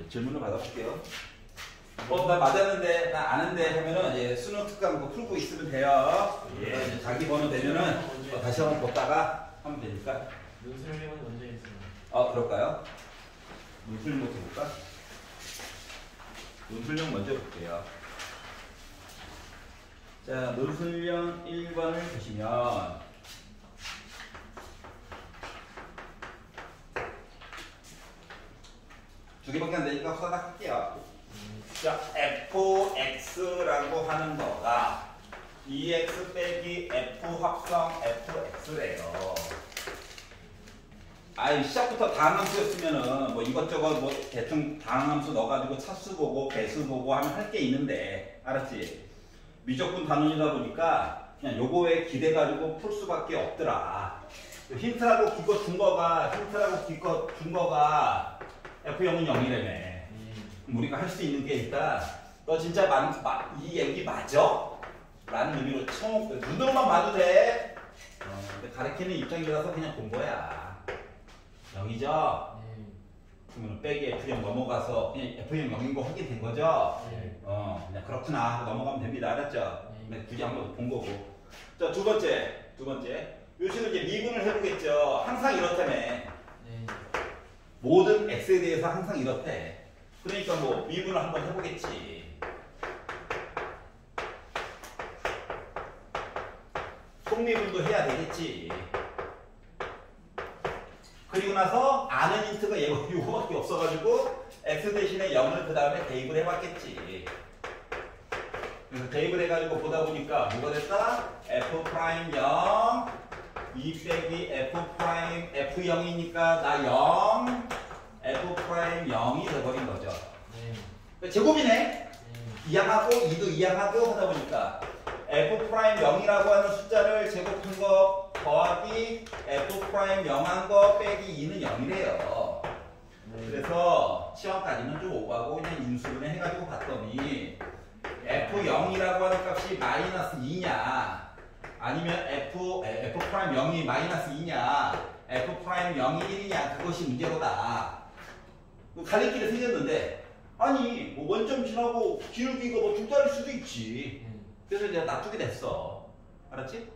질문을 받아볼게요. 나 맞았는데, 나 아는데 하면은 이제 수능 특강 그거 풀고 있으면 돼요. 예. 이제 자기 번호 되면은 다시 한번 보다가 하면 되니까. 논술형은 먼저 있습니다. 그럴까요? 논술형부터 볼까? 논술형 먼저 볼게요. 자, 논술형 1번을 보시면 두 개밖에 안 되니까 후다닥 할게요. 자, fx라고 하는 거가 2x 빼기 f 합성 fx래요. 시작부터 다항함수였으면은 뭐 이것저것 뭐 대충 다항함수 넣어가지고 차수 보고 배수 보고 하면 할 게 있는데, 알았지? 미적분 단원이다 보니까 그냥 요거에 기대가지고 풀 수밖에 없더라. 힌트라고 기껏 준 거가 F0은 0이라며. 우리가 할 수 있는 게 일단 너 진짜 이 얘기 맞아? 라는 의미로 눈으로만 봐도 돼. 근데 가르치는 입장이라서 그냥 본 거야. 0이죠? 그러면 빼기 F0 넘어가서 그냥 F0 0인 거 확인된 거죠? 그냥 그렇구나 하고 넘어가면 됩니다. 알았죠? 굳이 한번 본 거고. 자, 두 번째. 요식은 이제 미분을 해보겠죠. 항상 이렇다며. 모든 x에 대해서 항상 이렇대. 그러니까 뭐 미분을 한번 해보겠지. 속미분도 해야 되겠지. 그리고 나서 아는 힌트가 이거밖에 없어가지고 x 대신에 0을 그 다음에 대입을 해봤겠지. 그래서 대입을 해가지고 보다 보니까 뭐가 됐다? f'0 2 빼기 f'0이니까 나 0 f'0이 돼버린 거죠. 제곱이네. 이항하고 2도 이항하고 하다 보니까 f'0이라고 하는 숫자를 제곱한 거 더하기 f'0한 거 빼기 2는 0이래요. 그래서 시험까지는 좀 오가고 그냥 인수분해 해가지고 봤더니 f'0이라고 하는 값이 마이너스 2냐 아니면 f'0이 마이너스 2냐 f'0이 1이냐 그것이 문제로다. 갈림길이 생겼는데 아니 뭐 원점 지나고 기울기가 뭐 두 자릴 수도 있지. 그래서 이제 놔두게 됐어. 알았지?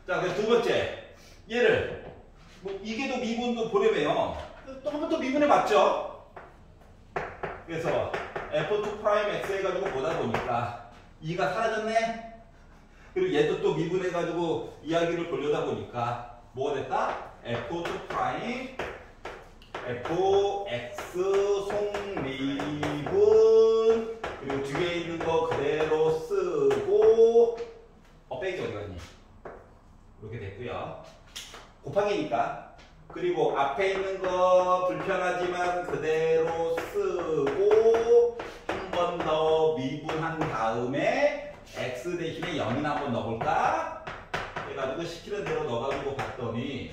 자, 그래서 두 번째 얘를 뭐 이게 더 미분도 보려면 또 한 번 더 미분해 봤죠. 그래서 f2'x 해가지고 보다 보니까 2가 사라졌네. 그리고 얘도 또 미분해가지고 이야기를 보려다 보니까 뭐가 됐다? f2' fx 속미분 그리고 뒤에 있는 거 그대로 쓰고 빼기 어디 갔니? 이렇게 됐고요. 곱하기니까. 그리고 앞에 있는 거 불편하지만 그대로 쓰고 한 번 더 미분한 다음에 x 대신에 0이나 한번 넣어볼까? 해가지고 시키는 대로 넣어가지고 봤더니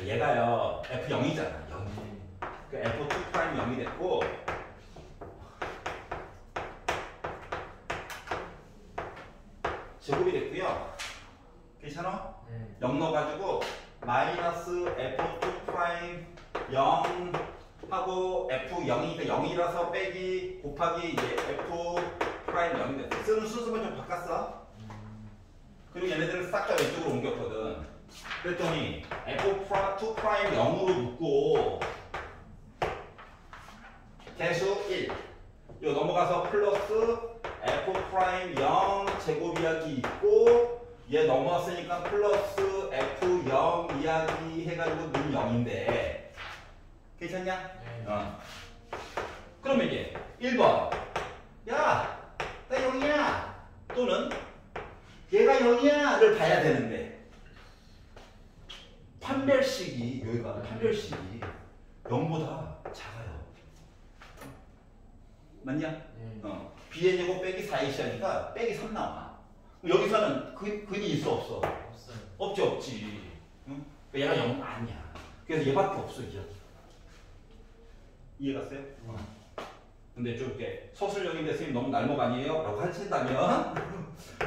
얘가요 f0이잖아. 0. 그 f2' 0이 됐고 제곱이 됐고요. 괜찮아? 0 넣어가지고 마이너스 f2' 0 하고 f0이니까 0이라서 빼기 곱하기 이제 f' 0이 됐어. 쓰는 순서만 좀 바꿨어. 그리고 얘네들을 싹 다 왼쪽으로 옮겼거든. 그랬더니 f2' 0으로 묶고 개수 1 요 넘어가서 플러스 f' 0 제곱 이야기 있고 얘 넘어왔으니까 플러스 f0 이야기 해가지고 는 0인데 괜찮냐? 그러면 이제 1번 야 나 0이야 또는 얘가 0이야 를 봐야 되는데 판별식이 여기가 판별식이 0보다 작아요. 맞냐? b의 제곱 빼기 4ac 하니까 빼기 3 나와. 여기서는 근이 있어 없어? 없어요. 없지. 응? 얘가 0 아니야. 그래서 얘밖에 없어 이제. 이해갔어요? 근데 좀 이렇게 서술형인데 선생님 너무 날목 아니에요? 라고 하신다면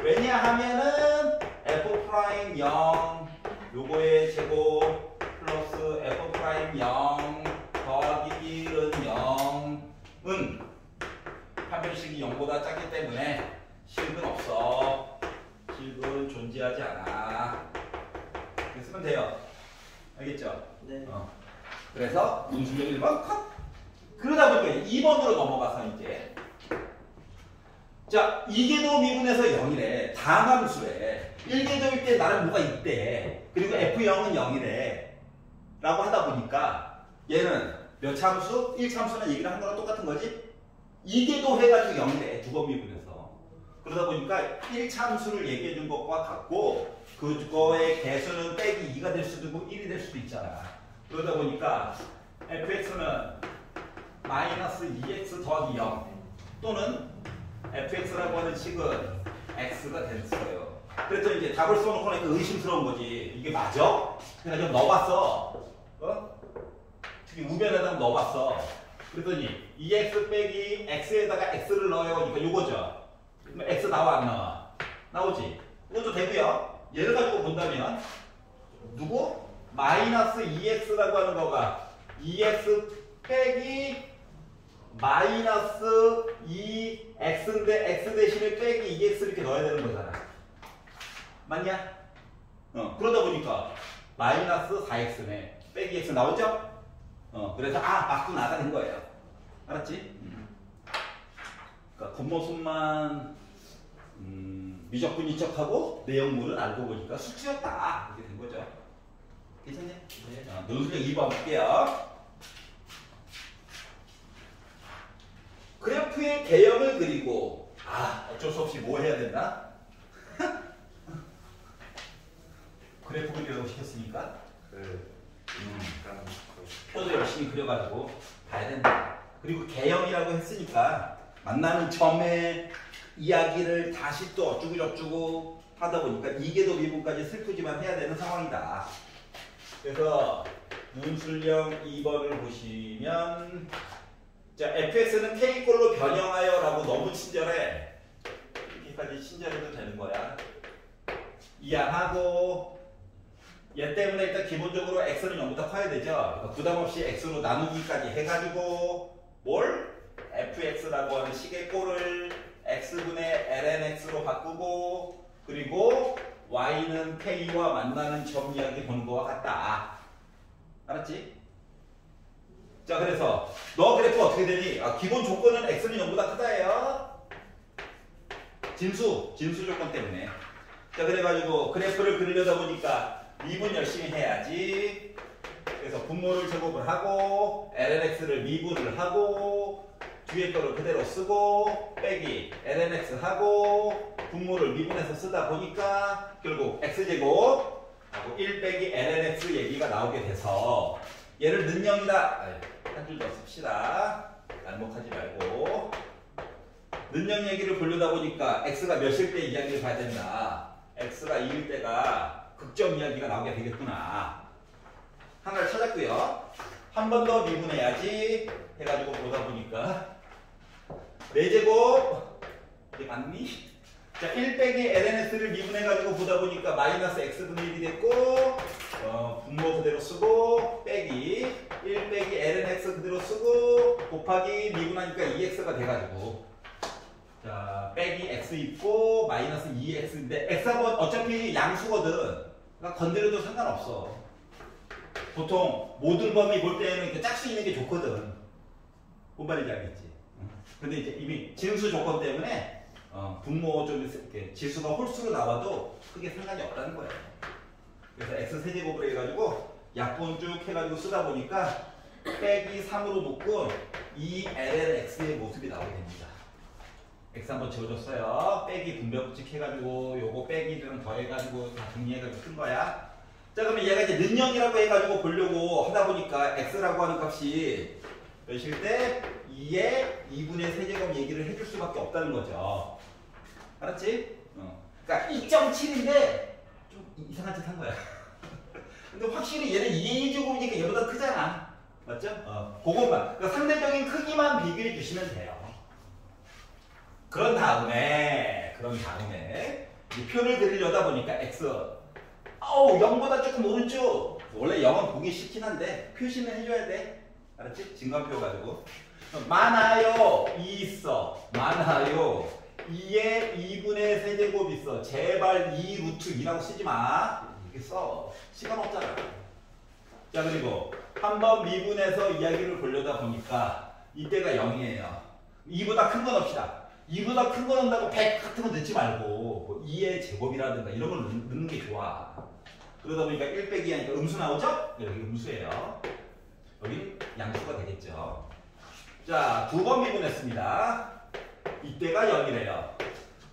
왜냐하면은 f'0 요거의 제곱 플러스 f'0 더하기 1은 0 판별식이 0보다 작기 때문에 실근 없어. 실근 존재하지 않아. 이렇게 쓰면 돼요. 알겠죠? 네. 그래서 문술력 1번 컷. 그러다 보니까 2번으로 넘어가서 이제 자, 2궤도 미분에서 0이래. 다함수래. 1궤도일 때 나는 뭐가 있대. 그리고 F0은 0이래. 라고 하다 보니까 얘는 몇 참수? 1참수는 얘기를 한 거랑 똑같은 거지? 2궤도 해가지고 0이래. 두 번 미분해서. 그러다 보니까 1참수를 얘기해 준 것과 같고 그거의 개수는 빼기 2가 될 수도 있고 1이 될 수도 있잖아. 그러다 보니까 fx는 마이너스 2x 더하기 0 또는 fx라고 하는 식은 x가 됐어요. 그래서 이제 답을 써놓고 나니까 의심스러운 거지. 이게 맞아? 그래서 넣어봤어. 특히 우변에다가 넣어봤어. 그랬더니 2x 빼기 x에다가 x를 넣어요. 그러니까 요거죠. 그럼 x 나와 안 나와? 나오지. 이것도 되고요. 얘를 가지고 본다면 누구? 마이너스 2x라고 하는 거가 2x 빼기 마이너스 2x인데 x 대신에 빼기 2x 이렇게 넣어야 되는 거잖아. 맞냐? 그러다 보니까 마이너스 4x네. 빼기 x 나오죠? 그래서 맞고 나가 된 거예요. 알았지? 그러니까 겉모습만 미적분이적하고 내용물은 알고 보니까 수치였다. 이렇게 된 거죠. 괜찮냐? 네. 논술력 2번 볼게요. 그래프의 개형을 그리고 어쩔 수 없이 뭐 해야 된다? 그래프 그리라고 시켰으니까 표도 열심히 그려가지고 봐야 된다. 그리고 개형이라고 했으니까 만나는 점의 이야기를 다시 또 어쩌고저쩌고 하다 보니까 이게도 미분까지 슬프지만 해야 되는 상황이다. 그래서 문술형 2번을 보시면 자, fx는 k꼴로 변형하여 라고 너무 친절해. 이렇게까지 친절해도 되는 거야. 이해하고 얘 때문에 일단 기본적으로 x는 0보다 커야 되죠. 그러니까 부담없이 x로 나누기까지 해가지고 뭘? fx라고 하는 식의 꼴을 x분의 lnx로 바꾸고 그리고 y는 k와 만나는 점 이야기 보는 거와 같다. 알았지? 자, 그래서 너 그래프 어떻게 되니? 기본 조건은 x는 0보다 크다예요. 진수 조건 때문에. 자, 그래가지고 그래프를 그리려다 보니까 미분 열심히 해야지. 그래서 분모를 제곱을 하고 lnx를 미분을 하고 뒤에 거를 그대로 쓰고 빼기 lnx 하고 분모를 미분해서 쓰다 보니까 결국 x제곱 하고 1 빼기 lnx 얘기가 나오게 돼서 얘를 는영이다. 한 줄 더 씁시다. 안목하지 말고 는영 얘기를 보려다 보니까 x가 몇일 때 이야기를 봐야 된다. x가 2일 때가 극점 이야기가 나오게 되겠구나. 하나를 찾았고요. 한 번 더 미분해야지 해가지고 보다 보니까 4제곱 이게 맞니? 자, 1 빼기 lnx를 미분해가지고 보다 보니까 마이너스 x분의 1이 됐고 분모 그대로 쓰고 빼기 1 빼기 lnx 그대로 쓰고 곱하기 미분하니까 2x가 돼가지고 자, 빼기 x 있고 마이너스 2x인데 x하고 어차피 양수거든. 그러니까 건드려도 상관없어. 보통 모든 범위 볼 때는 이렇게 짝수 있는 게 좋거든. 뭔 말인지 알겠지? 근데 이제 이미 진수 조건 때문에 분모 좀 이렇게 지수가 홀수로 나와도 크게 상관이 없다는 거예요. 그래서 x 세제곱을 해가지고 약분 쭉 해가지고 쓰다 보니까 빼기 3으로 묶은 2lnx의 모습이 나오게 됩니다. x 한번 지워줬어요. 빼기 분배법칙 해가지고 요거 빼기들은 더해가지고 다 정리해가지고 쓴 거야. 자, 그러면 얘가 이제 는영이라고 해가지고 보려고 하다 보니까 x라고 하는 값이 몇일 때 2의 2분의 세제곱 얘기를 해줄 수밖에 없다는 거죠. 알았지? 그러니까 2.7인데 좀 이상한 짓 한 거야. 근데 확실히 얘는 2의 1제곱이니까 얘보다 크잖아. 맞죠? 그것만. 그러니까 상대적인 크기만 비교해 주시면 돼요. 그런 다음에 이 표를 그리려다 보니까 x 0보다 조금 오른쪽. 원래 0은 보기 싫긴 한데 표시는 해줘야 돼. 알았지? 증가표 가지고. 많아요. 2 있어. 많아요. 2에 2분의 세제곱 있어. 제발 2 루트 2라고 쓰지 마. 이렇게 써. 시간 없잖아. 자, 그리고 한번 미분해서 이야기를 보려다 보니까 이때가 0이에요. 2보다 큰 거 넣읍시다. 2보다 큰 거 넣는다고 100 같은 거 넣지 말고 뭐 2의 제곱이라든가 이런 걸 넣는 게 좋아. 그러다 보니까 1 빼기 하니까 음수 나오죠? 여기 음수예요. 여기 양수가 되겠죠. 자, 2번 미분했습니다. 이때가 0이래요.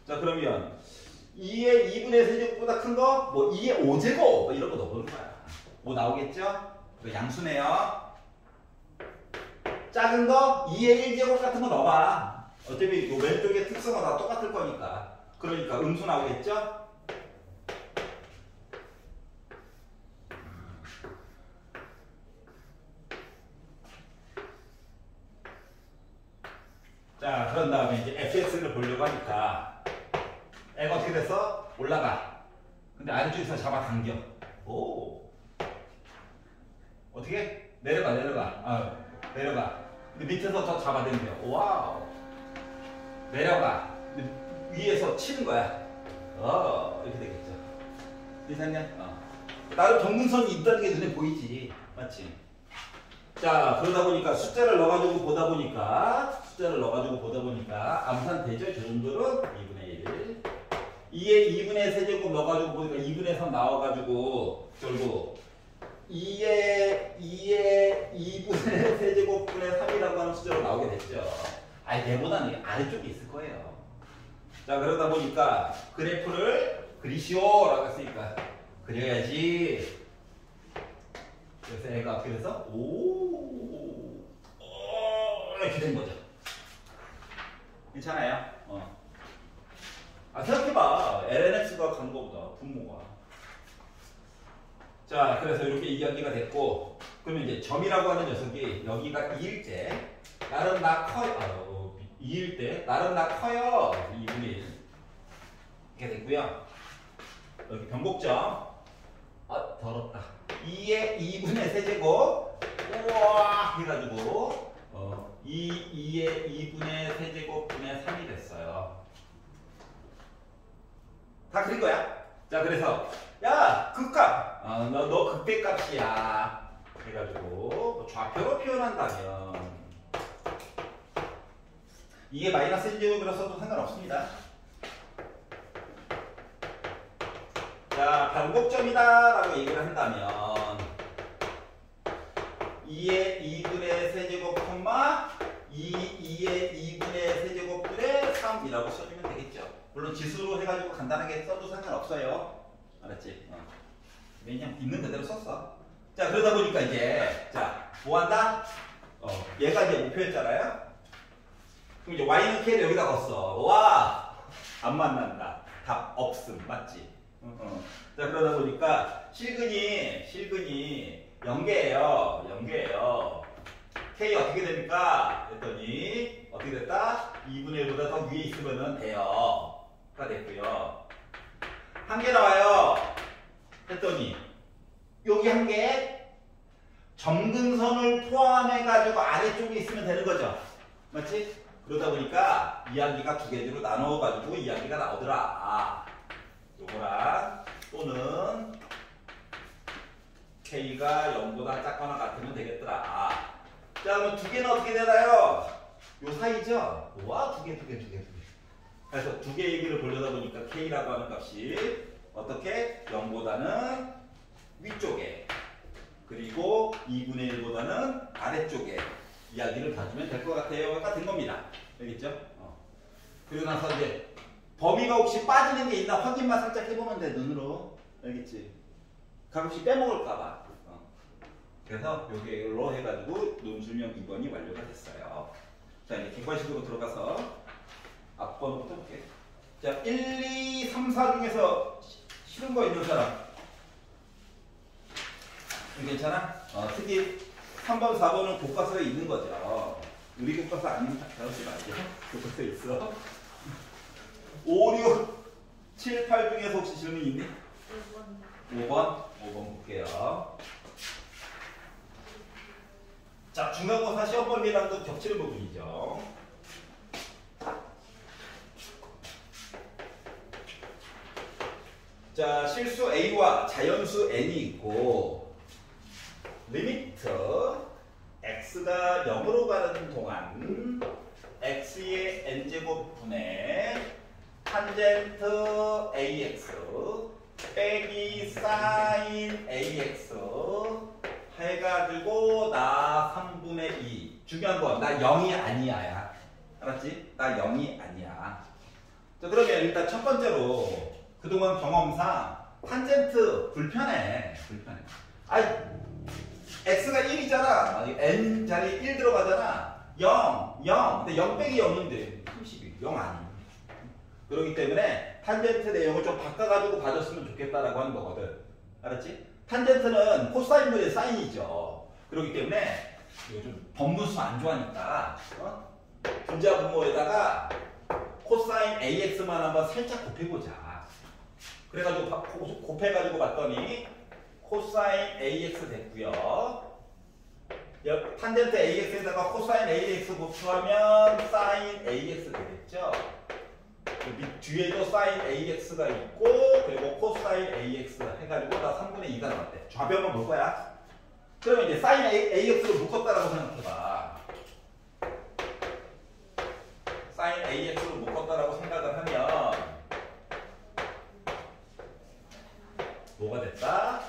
자, 그러면 2의 2분의 세제곱보다 큰 거, 뭐 2의 5제곱 뭐 이런 거 넣어보는 거야. 뭐 나오겠죠? 양수네요. 작은 거 2의 1제곱 같은 거 넣어봐. 어차피 왼쪽의 특성은 다 똑같을 거니까. 그러니까 음수 나오겠죠? 자, 그런 다음에 이제 fx를 보려고 하니까 애가 어떻게 됐어? 올라가. 근데 아래쪽에서 잡아당겨. 오. 어떻게? 내려가. 내려가. 근데 밑에서 더 잡아당겨. 와우. 내려가. 근데 위에서 치는 거야. 이렇게 되겠죠. 이상냐? 나름 정근선이 있다는 게 눈에 보이지. 맞지? 자, 그러다 보니까 숫자를 넣어가지고 보다 보니까 암산 되죠? 저 정도는 2분의 1. 2에 2분의 세제곱 넣어가지고 보니까 2분의 3 나와가지고 결국 2에 2분의 세제곱분의 3이라고 하는 숫자로 나오게 됐죠. 아니, 얘보다는 아래쪽에 있을 거예요. 자, 그러다 보니까 그래프를 그리시오라고 했으니까 그려야지. 그래서 애가 어떻게 돼서 이렇게 된 거죠. 괜찮아요? 생각해봐. LNX가 간 거보다 분모가. 자, 그래서 이렇게 이야기가 됐고, 그러면 이제 점이라고 하는 녀석이 여기가 2일 때 나름 나 커요. 2일 때 나름 나 커요. 2분의 1 이렇게 됐고요. 여기 변곡점. 더럽다. 2의 2분의 세제곱. 우와 해가지고 2의 2분의 세제곱분의 3이 됐어요. 다 그린 거야. 자, 그래서 야, 극값. 너 극대값이야. 해가지고 좌표로 표현한다면 이게 마이너스 1제곱이라 써도 상관없습니다. 자, 변곡점이다 라고 얘기를 한다면 2의 2분의 세제곱, 2의 2분의 세제곱분의 3이라고 써주면 되겠죠. 물론 지수로 해가지고 간단하게 써도 상관없어요. 알았지? 왜냐면 있는 그대로 썼어. 자, 그러다 보니까 이제 뭐 한다? 얘가 이제 목표였잖아요. 그럼 이제 y는 k를 여기다 넣었어. 와! 안 만난다. 답 없음. 맞지? 자, 그러다 보니까 실근이 연계예요. k 어떻게 됩니까? 했더니 어떻게 됐다? 2분의 1보다 더 위에 있으면 돼요. 가 됐고요. 한 개 나와요. 했더니 여기 한 개 점근선을 포함해가지고 아래쪽에 있으면 되는 거죠. 맞지? 그러다 보니까 이야기가 두 개로 나눠가지고 이야기가 나오더라. 요거랑 또는 k가 0보다 작거나 같으면 되겠더라. 자, 그럼 두 개는 어떻게 되나요? 요 사이죠? 와, 두 개. 그래서 두 개 얘기를 보려다 보니까 k라고 하는 값이 어떻게? 0보다는 위쪽에 그리고 2분의 1보다는 아래쪽에 이야기를 봐주면 될 것 같아요. 가 된 겁니다. 알겠죠? 그리고 나서 이제 범위가 혹시 빠지는 게 있나 확인만 살짝 해보면 돼, 눈으로. 알겠지? 가끔씩 빼먹을까봐. 그래서 여기로 해가지고 논술명 2번이 완료가 됐어요. 자, 이제 객관식으로 들어가서 앞번부터 볼게. 자, 1, 2, 3, 4 중에서 싫은 거 있는 사람. 괜찮아? 특히 3번, 4번은 교과서에 있는 거죠. 우리 교과서 아니면 다르지 말죠. 교과서에 있어. 5, 6, 7, 8 중에서 혹시 질문 있니? 5번 볼게요. 자, 중간고사 시험 범위랑도 겹치는 부분이죠. 자, 실수 a와 자연수 n이 있고 리미트 x가 0으로 가는 동안 x의 n제곱 분의 탄젠트 ax 빼기 사인 ax 해가지고 나 3분의 2. 중요한 건 나 0이 아니야야. 알았지? 나 0이 아니야. 자, 그러면 일단 첫 번째로 그동안 경험상 탄젠트 불편해. 아이, x가 1이잖아. n 자리에 1 들어가잖아. 0. 근데 0 빼기 0인데 32. 0 아니. 그렇기 때문에 탄젠트 내용을 좀 바꿔가지고 봐줬으면 좋겠다라고 하는 거거든. 알았지? 탄젠트는 코사인분의 사인이죠. 그렇기 때문에 이거 좀 번분수 안 좋아하니까 분자 분모에다가 코사인 AX만 한번 살짝 곱해보자. 그래가지고 곱해가지고 봤더니 코사인 AX 됐고요. 탄젠트 AX에다가 코사인 AX 곱하면 사인 AX 되겠죠. 뒤에도 사인 AX가 있고 그리고 코사인 AX 해가지고 다 3분의 2가 나왔대. 좌변만 볼 거야. 그러면 이제 사인 AX로 묶었다라고 생각해봐. 사인 AX로 묶었다라고 생각을 하면 뭐가 됐다?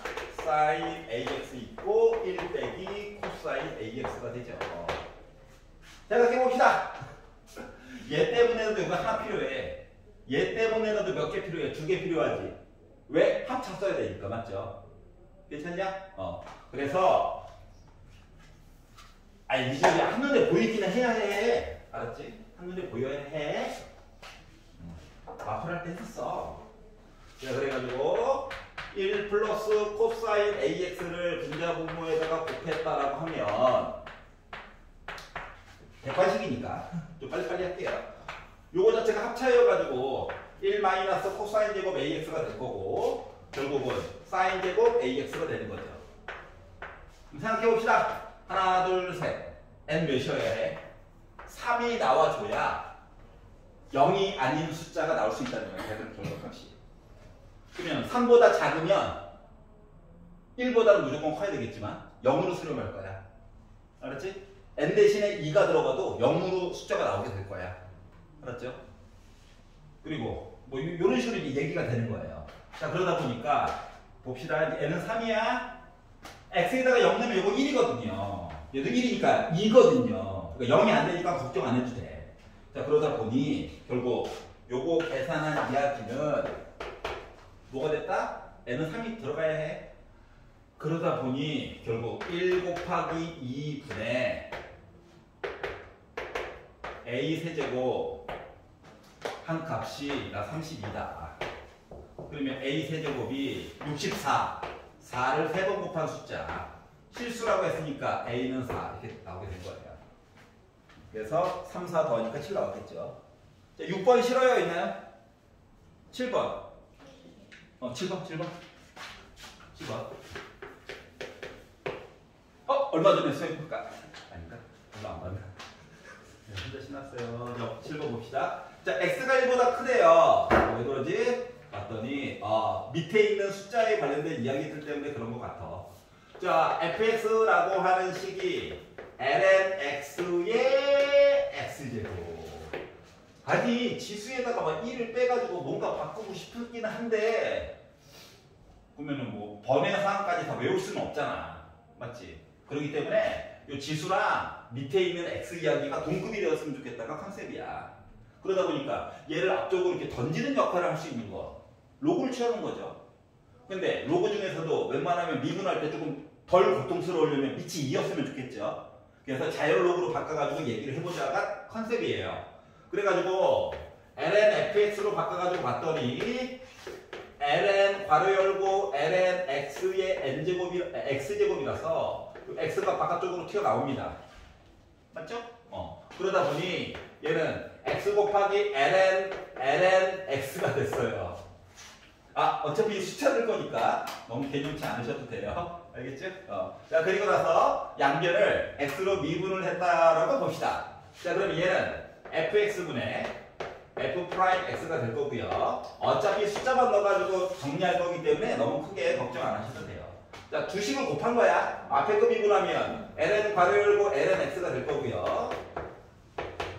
사인 AX 있고 1 빼기 코사인 AX가 되죠. 생각해봅시다. 얘 때문에도 이거 하나 필요해. 얘 때문에도 몇 개 필요해? 2개 필요하지. 왜? 합차 써야 되니까. 맞죠? 괜찮냐? 그래서 이 점이 한눈에 보이기는 해야 해. 알았지? 한눈에 보여야 해. 마플 할 때 했었어. 자, 그래가지고 1 플러스 코사인 AX를 분자 분모에다가 곱했다라고 하면 객관식이니까 좀 빨리빨리 할게요. 요거 자체가 합차여가지고 1 마이너스 코사인 제곱 AX가 될 거고 결국은 사인 제곱 AX가 되는 거죠. 그럼 생각해봅시다. 하나, 둘, 셋. n 몇이어야 해? 3이 나와줘야 0이 아닌 숫자가 나올 수 있다는 거예요. 대략 정도값이. 그러면 3보다 작으면 1보다는 무조건 커야 되겠지만 0으로 수렴할 거야. 알았지? n 대신에 2가 들어가도 0으로 숫자가 나오게 될 거야. 알았죠? 그리고 뭐 이런 식으로 얘기가 되는 거예요. 자, 그러다 보니까 봅시다. n은 3이야. x에다가 0 넣으면 이거 1이거든요. 얘도 1이니까 2거든요. 그러니까 0이 안 되니까 걱정 안 해도 돼. 자, 그러다 보니 결국 요거 계산한 이야기는 뭐가 됐다? n은 3이 들어가야 해. 그러다 보니 결국 1 곱하기 2분의 a 세제곱 한 값이 나 32다. 그러면 a 세제곱이 64. 4를 3번 곱한 숫자. 실수라고 했으니까 a는 4 이렇게 나오게 된 거예요. 그래서 3, 4 더하니까 7 나왔겠죠. 자, 6번 싫어요? 있나요? 7번. 7번. 얼마 전에 수행평가 아닌가? 얼마 안 받나? 혼자 신났어요. 7번 봅시다. 자, x가 1보다 크대요. 왜 그러지? 봤더니 밑에 있는 숫자에 관련된 이야기들 때문에 그런 것 같아. 자, fx라고 하는 식이 lnx의 x제곱. 아니, 지수에다가 막 1을 빼가지고 뭔가 바꾸고 싶긴 한데 그러면은 뭐 번외 사항까지 다 외울 수는 없잖아. 맞지? 그렇기 때문에 이 지수랑 밑에 있는 x 이야기가 동급이 되었으면 좋겠다가 컨셉이야. 그러다 보니까 얘를 앞쪽으로 이렇게 던지는 역할을 할 수 있는 거. 로그를 취하는 거죠. 근데 로그 중에서도 웬만하면 미분할 때 조금 덜 고통스러우려면 밑이 2였으면 좋겠죠. 그래서 자연 로그로 바꿔가지고 얘기를 해보자가 컨셉이에요. 그래가지고 ln fx로 바꿔가지고 봤더니 ln 괄호 열고 ln x의 x제곱이라서 x가 바깥쪽으로 튀어나옵니다. 맞죠? 그러다 보니 얘는 x 곱하기 ln x가 됐어요. 어차피 숫자들 거니까 너무 개념치 않으셔도 돼요. 알겠죠? 자, 그리고 나서 양변을 x로 미분을 했다라고 봅시다. 자, 그럼 얘는 fx분의 f 프라임 x가 될 거고요. 어차피 숫자만 넣어가지고 정리할 거기 때문에 너무 크게 걱정 안 하셔도 돼요. 자, 두 식을 곱한 거야. 앞에 거 미분하면 ln 괄호 열고 ln x가 될 거고요.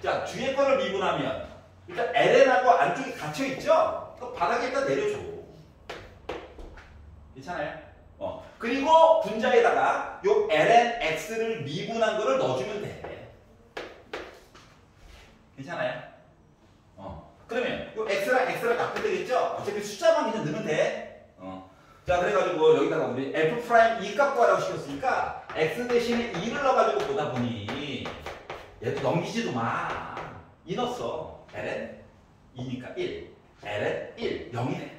자, 뒤에 거를 미분하면 일단 ln하고 안쪽에 갇혀 있죠? 그 바닥에 일단 내려줘. 괜찮아요? 그리고 분자에다가 요 ln x를 미분한 거를 넣어주면 돼. 괜찮아요? 그러면 요 x랑 바꾸면 되겠죠? 어차피 숫자만 그냥 넣으면 돼. 자, 그래가지고 여기다가 우리 f 프라임 2 값 구하라고 시켰으니까 x 대신에 2를 넣어가지고 보다 보니 얘도 넘기지도 마. 2 넣었어. ln 2니까 1. ln 1. 0이네.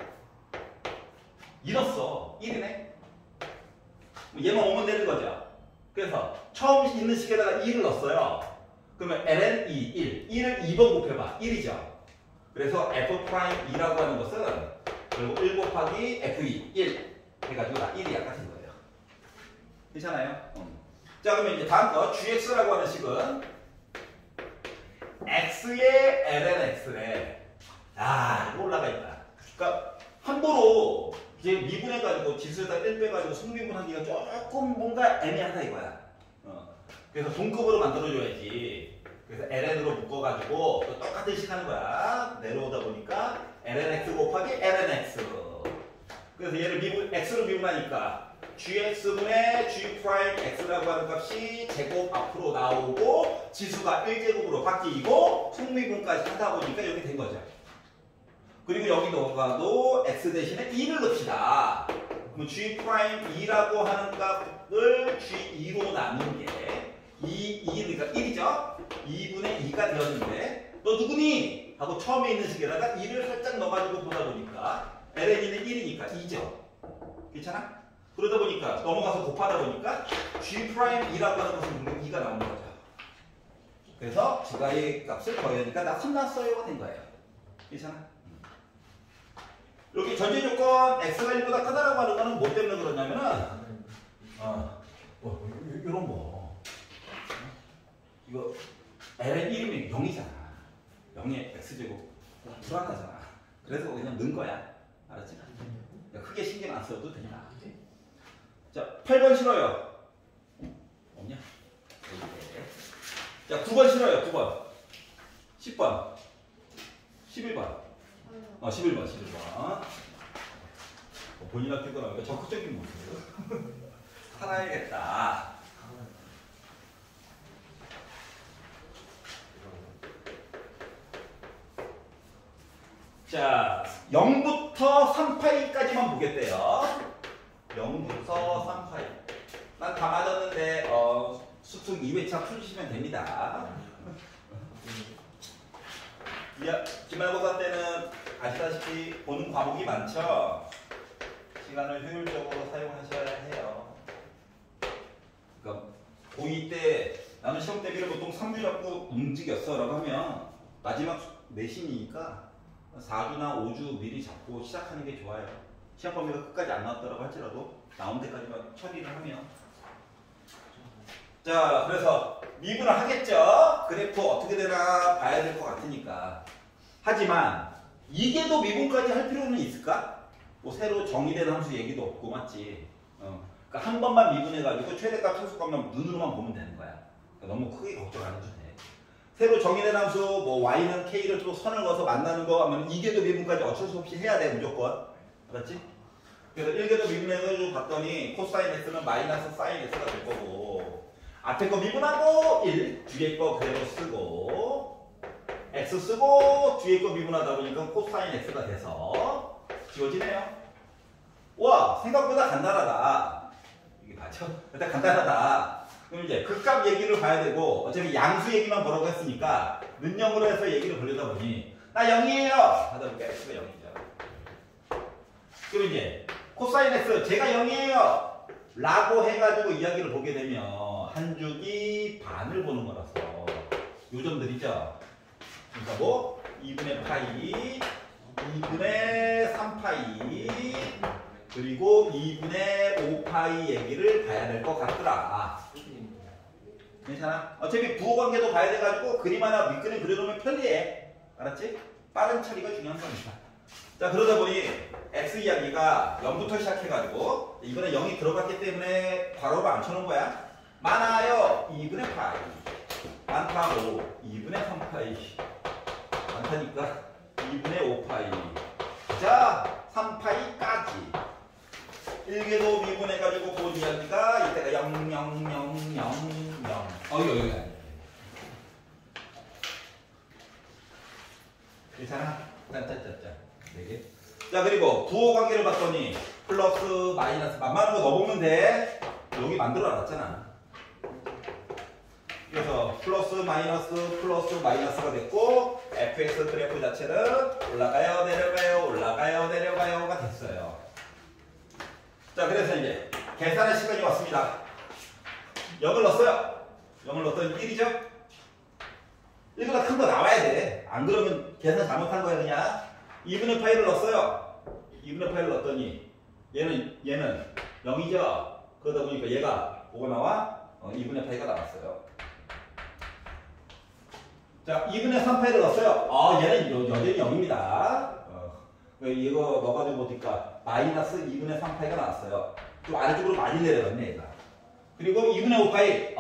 2 넣었어. 1이네. 얘만 오면 되는 거죠. 그래서 처음 있는 식에다가 2를 넣었어요. 그러면 ln 2, 1. 1을 2번 곱해봐. 1이죠. 그래서 f 프라임 2라고 하는 것은 그리고 1 곱하기 f2, 1 해가지고 나 1이 아까 된 거예요. 괜찮아요? 자, 그러면 이제 다음 거 gx라고 하는 식은 x의 ln x래. 아, 이거 올라가 있다. 그러니까 함부로 이제 미분해가지고 지수에다 1 빼가지고 승미분하기가 조금 뭔가 애매하다 이거야. 그래서 동급으로 만들어줘야지. 그래서 ln으로 묶어가지고 또 똑같은 식 하는 거야. 내려오다 보니까 ln x 곱하기 ln x. 그래서 얘를 x로 미분하니까 gx분의 g 프라임 x라고 하는 값이 제곱 앞으로 나오고 지수가 1제곱으로 바뀌고 승미분까지 하다 보니까 이렇게 된 거죠. 그리고 여기도 x 대신에 2를 넣읍시다. 그럼 g 프라임 2라고 하는 값을 g2로 나눈 게 2, 그러니까 1이죠? 2분의 2가 되었는데 너 누구니? 하고 처음에 있는 식에다가 2를 살짝 넣어가지고 보다 보니까 ln은 1이니까 2죠. 괜찮아? 그러다 보니까 넘어가서 곱하다 보니까 g 프라임 2라고 하는 것은 분명 2가 나오는 거죠. 그래서 g의 값을 더하니까 나 3 나왔어요가 된 거예요. 괜찮아? 여기 전제 조건 x가 1보다 크다라고 하는 거는 뭐 때문에 그러냐면은 이런 거 이거 ln 1이면 0이잖아. 0의 x제곱 불안하잖아. 그래서 그냥 넣은 거야. 알았지? 크게 신경 안 써도 된다. 자, 8번 싫어요. 없냐? 자, 9번 싫어요. 9번 10번 11번 11번 본인 학교 거라니까 적극적인 모습 살아야겠다. 자, 0부터 3파이까지만 보겠대요. 0부터 3파이. 난 다 맞았는데 수특 2회차 풀으시면 됩니다. 기말고사 때는 아시다시피 보는 과목이 많죠. 시간을 효율적으로 사용하셔야 해요. 그러니까 고2 때 나는 시험 대비를 보통 3주 잡고 움직였어 라고 하면 마지막 내신이니까 4주나 5주 미리 잡고 시작하는 게 좋아요. 시험 범위가 끝까지 안 나왔더라고 할지라도 나온 데까지만 처리를 하면. 자, 그래서 미분을 하겠죠. 그래프 어떻게 되나 봐야 될 것 같으니까. 하지만 이게 더 미분까지 할 필요는 있을까? 뭐 새로 정의된 함수 얘기도 없고 맞지? 그러니까 한 번만 미분해가지고 최대값 최소값만 눈으로만 보면 되는 거야. 그러니까 너무 크게 걱정 안 해도 돼. 새로 정의된 함수 뭐 y는 k를 또 선을 그어서 만나는 거 하면 이게 더 미분까지 어쩔 수 없이 해야 돼 무조건. 알았지? 그래서 1개 더 미분해가지고 봤더니 코사인 x는 마이너스 사인 x가 될 거고 앞에 거 미분하고 1, 뒤에 거 그대로 쓰고 x 쓰고 뒤에 거 미분하다 보니까 코사인 x가 돼서 지워지네요. 와, 생각보다 간단하다. 이게 맞죠? 일단 간단하다. 그럼 이제 극값 얘기를 봐야 되고 어차피 양수 얘기만 보라고 했으니까 는영으로 해서 얘기를 보려다 보니 나 0이에요 하다 보니까 x가 0이죠. 그럼 이제 코사인 x 제가 0이에요 라고 해가지고 이야기를 보게 되면 한 주기 반을 보는 거라서 요점들이죠. 그러니까 뭐 2분의 파이 2분의 3파이 그리고 2분의 5파이 얘기를 봐야 될 것 같더라. 괜찮아? 어차피 부호관계도 봐야 돼가지고 그림 하나 밑그림 그려놓으면 편리해. 알았지? 빠른 처리가 중요한 겁니다. 자, 그러다 보니 x 이야기가 0부터 시작해가지고 이번에 0이 들어갔기 때문에 괄호로 안 쳐놓은 거야. 많아요 2분의 파이, 많다고 2분의 3파이, 많다니까 2분의 5파이. 자, 3파이까지 1궤도 미분해가지고 본 이야기가 이때가 0, 0, 0, 0, 0. 여기 아니야. 괜찮아? 짠짠짠짠. 4개. 자, 그리고 부호 관계를 봤더니 플러스 마이너스 만만한 거 넣어보면 돼. 여기 만들어 놨잖아. 그래서 플러스 마이너스가 됐고 fx 그래프 자체는 올라가요 내려가요 올라가요 내려가요가 됐어요. 자, 그래서 이제 계산할 시간이 왔습니다. 0을 넣었어요. 0을 넣었더니 1이죠? 1보다 큰 거 나와야 돼. 안 그러면 계산 잘못한 거야 그냥. 2분의 파이를 넣었어요. 2분의 파이를 넣었더니 얘는 0이죠? 그러다 보니까 얘가 뭐가 나와? 2분의 파이가 나왔어요. 자, 2분의 3파이를 넣었어요. 얘는 여전히 0입니다. 이거 넣어가지고 보니까 마이너스 2분의 3파이가 나왔어요. 좀 아래쪽으로 많이 내려갔네 얘가. 그리고 2분의 5파이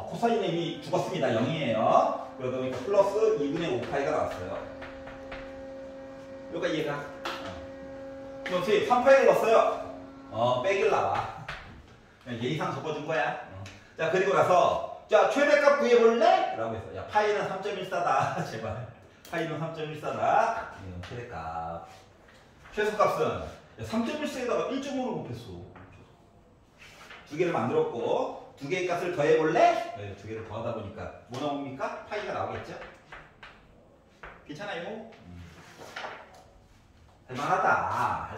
코사인은 이미 죽었습니다. 0이에요. 그러다 보니까 플러스 2분의 5파이가 나왔어요. 여기가 얘가 그럼 3파이를 넣었어요. 빼기를 나와. 예의상 접어준 거야. 자, 그리고 나서 자, 최대값 구해볼래? 라고 했어. 야, 파이는 3.14다. 제발. 파이는 3.14다. 최대값. 최소값은 3.14에다가 1.5를 곱했어. 두 개를 만들었고 두 개의 값을 더해볼래? 네, 두 개를 더하다 보니까 뭐 나옵니까? 파이가 나오겠죠? 괜찮아요? 할만하다.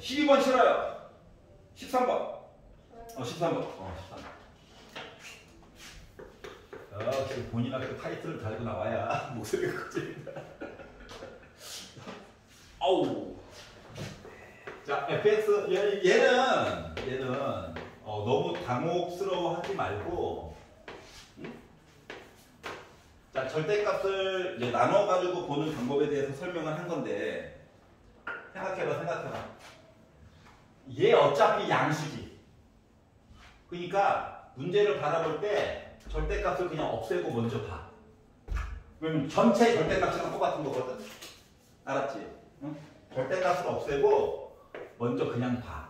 12번 싫어요. 13번. 13번. 지금 본인한테 타이틀을 달고 나와야 목소리가 커집니다. 아우. 자, fx 얘는 너무 당혹스러워하지 말고, 자, 절대값을 이제 나눠가지고 보는 방법에 대해서 설명을 한 건데 생각해봐. 얘 어차피 양수지. 그러니까 문제를 바라볼 때 절대값을 그냥 없애고 먼저 봐. 그러면 전체 절대값이랑 똑같은 거거든. 알았지? 응? 절대값을 없애고 먼저 그냥 봐.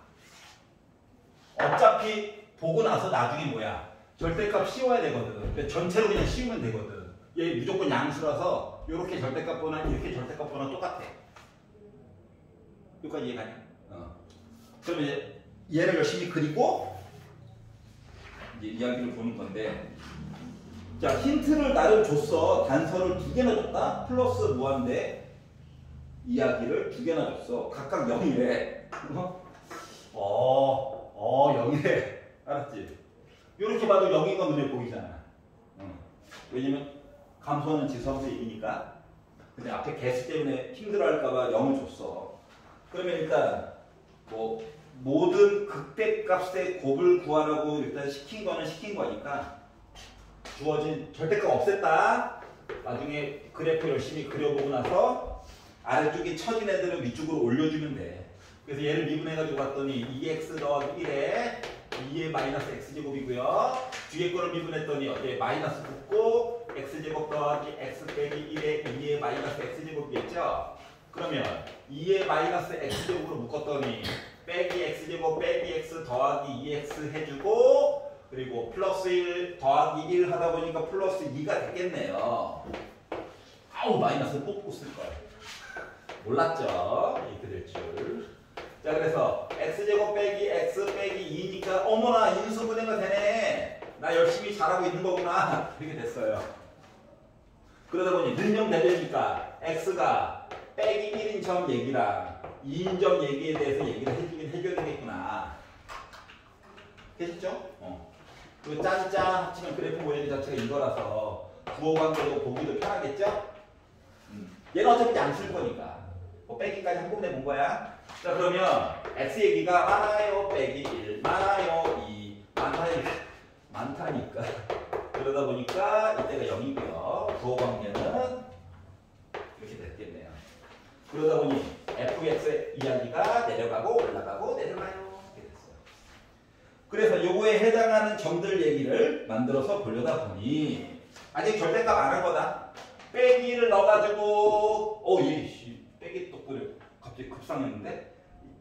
어차피 보고 나서 나중에 뭐야? 절대값 씌워야 되거든. 그러니까 전체로 그냥 씌우면 되거든. 얘 무조건 양수라서 이렇게 절대값보나 이렇게 절대값보나 똑같아. 여기까지 이해가냐? 그러면 이제 얘를 열심히 그리고 이제 이야기를 보는 건데, 자, 힌트를 나름 줬어. 단서를 2개나 줬다. 플러스 무한대 이야기를 2개나 줬어. 각각 0이래. 0이래. 알았지? 이렇게 봐도 0인 건 눈에 보이잖아. 왜냐면 감소하는 지수함수 얘기니까. 근데 앞에 개수 때문에 힘들어할까봐 0을 줬어. 그러면 일단 뭐 모든 극대값의 곱을 구하라고 일단 시킨 거니까 주어진 절대값 없앴다. 나중에 그래프 열심히 그려보고 나서 아래쪽에 처진 애들은 위쪽으로 올려주면 돼. 그래서 얘를 미분해가지고 봤더니 2x 더하기 1에 2의 마이너스 x제곱이고요. 뒤에 거를 미분했더니 어디에 마이너스 붙고 x제곱 더하기 x 빼기 1에 2의 마이너스 x제곱이겠죠? 그러면 2의 마이너스 x제곱으로 묶었더니 빼기 x제곱 빼기 x 더하기 2x 해주고, 그리고 플러스 1 더하기 1 하다 보니까 플러스 2가 되겠네요. 마이너스 뽑고 쓸 거야. 몰랐죠? 이렇게 될 줄. 자, 그래서 x제곱 빼기 x 빼기 2니까 어머나 인수분해가 되네. 나 열심히 잘하고 있는 거구나. 이렇게 됐어요. 그러다 보니 능력대별이니까 x가 빼기 1인 점 얘기랑 2인 점 얘기에 대해서 얘기를 해줘야 되겠구나. 됐죠? 그리고 짠짠 합치면 그래프 모양 자체가 이거라서 부호 관계로 보기도 편하겠죠? 얘는 어차피 양수일 거니까 뭐 빼기까지 한꺼번에 본 거야. 자, 그러면 x 얘기가 많아요 빼기 1, 많아요 2, 많다 그래서 요거에 해당하는 점들 얘기를 만들어서 보려다 보니 아직 절대값 안 한 거다. 빼기를 넣어가지고 빼기 또 그래 갑자기 급상했는데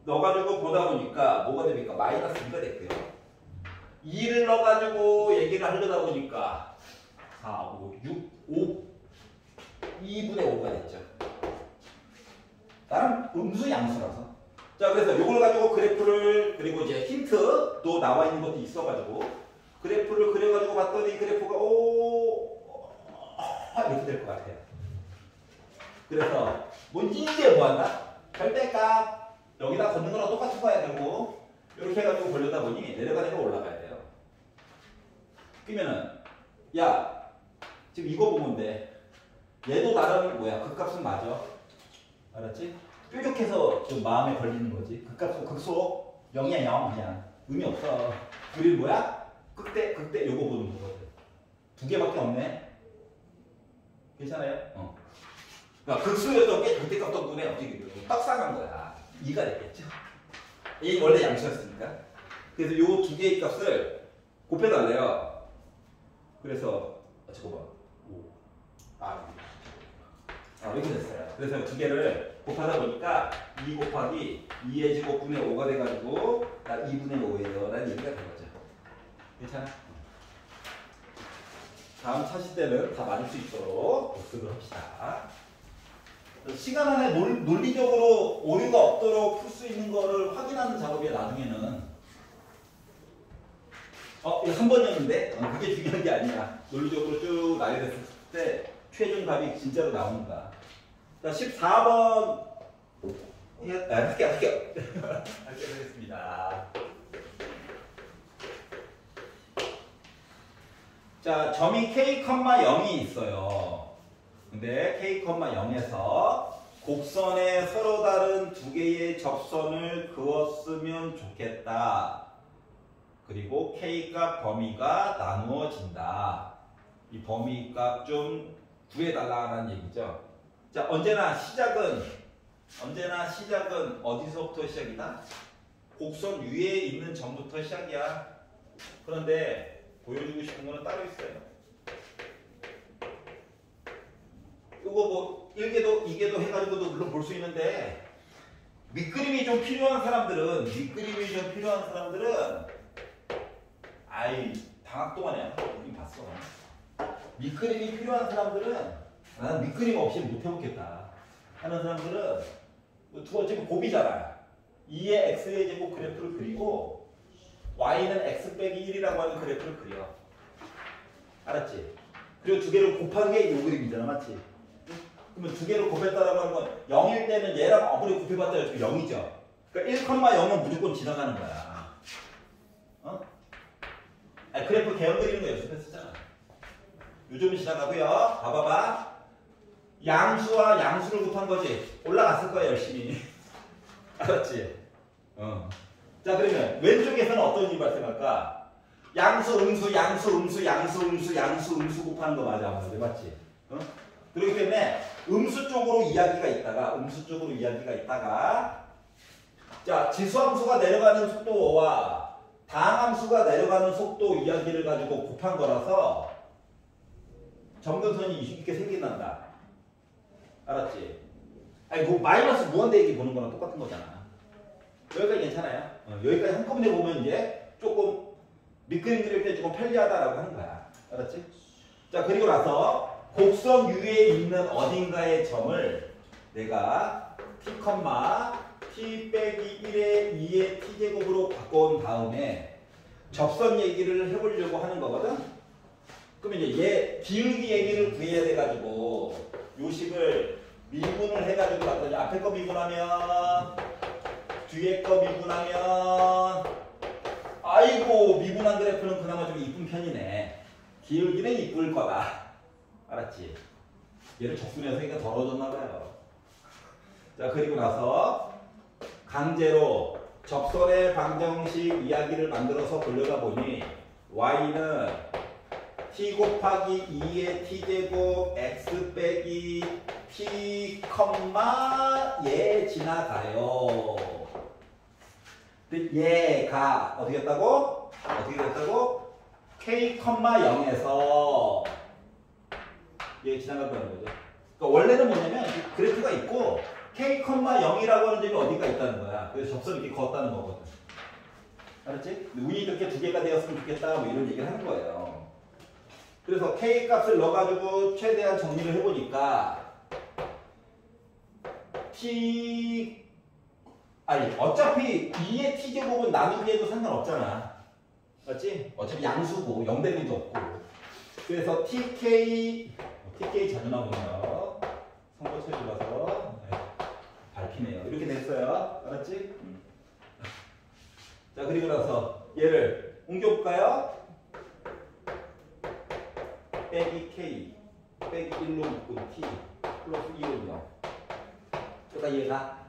넣어가지고 보다 보니까 뭐가 됩니까? 마이너스 2가 됐고요. 2를 넣어가지고 얘기를 하려다 보니까 4, 5, 6, 5 2분의 5가 됐죠. 나는 음수 양수라서. 자, 그래서 이걸 가지고 그래프를 그리고 이제 힌트도 나와 있는 것도 있어가지고 그래프를 그려가지고 봤더니 그래프가 이렇게 될 것 같아요. 그래서 뭔지 이제 뭐한다? 절대값 여기다 걷는 거랑 똑같은 거야 되고 이렇게 해가지고 보려다 보니 내려가니까 올라가야 돼요. 그러면은 야 지금 이거 보면 돼. 얘도 나름 뭐야? 극값은 맞아. 알았지? 뾰족해서 좀 마음에 걸리는 거지. 극값은 극소 0이야 0 그냥 의미 없어. 우리는 뭐야? 극대 요거 보는 거거든. 두 개밖에 없네. 괜찮아요? 그러니까 극수였던 게 극대값 덕분에 어떻게 떡상한 거야. 2가 됐겠죠. 이 원래 양수였으니까. 그래서 요 두 개의 값을 곱해달래요. 그래서 잠깐만. 이렇게 됐어요. 그래서 두 개를 곱하다 보니까 2 곱하기 2의 제곱분의 5가 돼가지고 2분의 5예요. 라는 얘기가 된 거죠. 괜찮아? 다음 차실 때는 다 맞을 수 있도록 복습을 합시다. 시간 안에 논리적으로 오류가 없도록 풀 수 있는 거를 확인하는 작업이 나중에는 이거 한 번이었는데 그게 중요한 게 아니야. 논리적으로 쭉 나열했을 때 최종답이 진짜로 나옵니다. 자, 14번 할게요. 하겠습니다. 자, 점이 k, 0이 있어요. 근데 k, 0에서 곡선에 서로 다른 두 개의 접선을 그었으면 좋겠다. 그리고 k값 범위가 나누어진다. 이 범위값 좀 구해달라는 얘기죠. 자, 언제나 시작은 어디서부터 시작이다? 곡선 위에 있는 점부터 시작이야. 그런데 보여주고 싶은 거는 따로 있어요. 이거 뭐 1개도 2개도 해가지고도 물론 볼 수 있는데 밑그림이 좀 필요한 사람들은 방학 동안에 우리 봤어. 밑그림이 필요한 사람들은 나는 밑그림 없이 못 해먹겠다 하는 사람들은 두 번째 곱이잖아. 2의 x의 제곱 그래프를 그리고 y는 x 빼기 1이라고 하는 그래프를 그려. 알았지? 그리고 두 개를 곱한 게 이 그림이잖아. 맞지? 그러면 두 개를 곱했다라고 하는 건 0일 때는 얘랑 아무리 곱해봤자 0이죠. 그러니까 1,0은 무조건 지나가는 거야. 그래프 개형 그리는 거 연습했었잖아. 요즘은 지나가고요. 봐봐봐. 양수와 양수를 곱한 거지. 올라갔을 거야 열심히. 알았지? 자, 그러면 왼쪽에서는 어떤 일이 발생할까? 양수, 음수 곱하는 거 맞아. 맞지? 그렇기 때문에 음수 쪽으로 이야기가 있다가 자, 지수함수가 내려가는 속도와 다항함수가 내려가는 속도 이야기를 가지고 곱한 거라서 점근선이 이렇게 생긴단다. 알았지? 뭐 마이너스 무한대 얘기 보는 거랑 똑같은 거잖아. 여기까지 괜찮아요? 여기까지 한꺼번에 보면 이제 조금 밑그림 그릴 때 조금 편리하다라고 하는 거야. 알았지? 자, 그리고 나서 곡선 위에 있는 어딘가의 점을 내가 t, 빼기 1의 2의 t제곱으로 바꿔온 다음에 접선 얘기를 해보려고 하는 거거든? 그러면 이제 얘 기울기 얘기를 구해야 돼가지고 요식을 미분을 해가지고 봤더니 앞에 거 미분하면 뒤에 거 미분하면 아이고 미분한 그래프는 그나마 좀 이쁜 편이네. 기울기는 이쁠 거다. 알았지? 얘를 적분해서 얘가 더러워졌나봐요. 자, 그리고 나서 강제로 접선의 방정식 이야기를 만들어서 보려다 보니 y는 t 곱하기 2의 t제곱 x 빼기 t, 얘 지나가요. 얘가 어떻게 됐다고? K, 0에서 얘 지나간다는 거죠. 그러니까 원래는 뭐냐면 그래프가 있고 K, 0이라고 하는 점이 어디가 있다는 거야. 그래서 접선을 이렇게 그었다는 거거든. 알았지? 운이 이렇게 두 개가 되었으면 좋겠다 뭐 이런 얘기를 하는 거예요. 그래서 K 값을 넣어가지고 최대한 정리를 해보니까 어차피 2의 t제곱은 나누기에도 상관없잖아. 맞지? 어차피 양수고 0대리도 없고. 그래서 tk 자주 나오네요. 선거체제라서 밟히네요. 이렇게 됐어요. 알았지? 자, 그리고 나서 얘를 옮겨볼까요? 빼기 k 빼기 1로 묶은 t 플러스 2로 0. 그러니까 얘가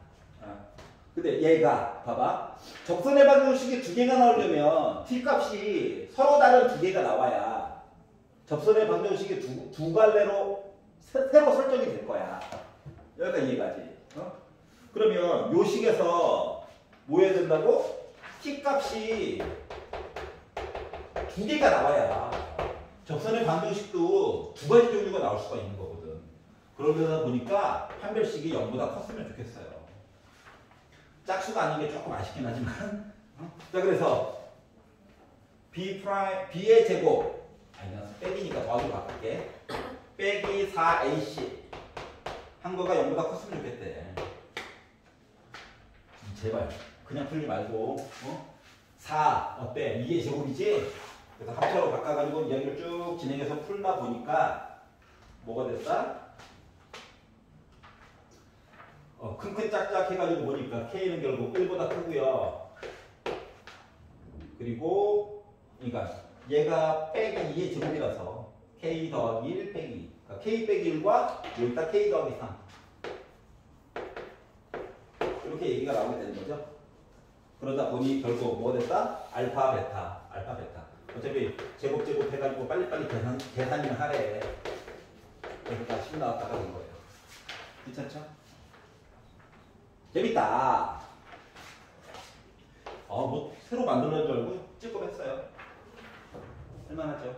근데 얘가 봐봐. 적선의 방정식이 두 개가 나오려면 t 값이 서로 다른 두 개가 나와야 접선의 방정식이 두 갈래로 새로 설정이 될 거야. 여기까지 이해가지? 그러면 요 식에서 뭐 해야 된다고? t 값이 두 개가 나와야 접선의 방정식도 두 가지 종류가 나올 수가 있는 거거든. 그러다 보니까 판별식이 0보다 컸으면 좋겠어요. 짝수가 아닌 게 조금 아쉽긴 하지만. 자, 그래서 b의 제곱 빼기니까 더하기 바꿀게. 빼기 4ac 한 거가 0보다 컸으면 좋겠대. 제발 그냥 풀지 말고 4 어때? 2의 제곱이지? 그래서 합차로 바꿔가지고 이야기를 쭉 진행해서 풀다 보니까 뭐가 됐다? 큰 짝짝 해가지고 보니까 K는 결국 1보다 크고요. 그리고 그러니까 얘가 빼기 2의 제곱이라서 K 더하기 1 빼기 그러니까 K 빼기 1과 여기다 K 더하기 3 이렇게 얘기가 나오게 되는 거죠. 그러다 보니 결국 뭐가 됐다? 알파 베타 어차피 제곱 해가지고 빨리빨리 계산이나 하래. 그러니까 10 나왔다가 된 거예요. 괜찮죠? 재밌다. 뭐 새로 만들어낸 줄 알고 찔끔했어요. 할만하죠.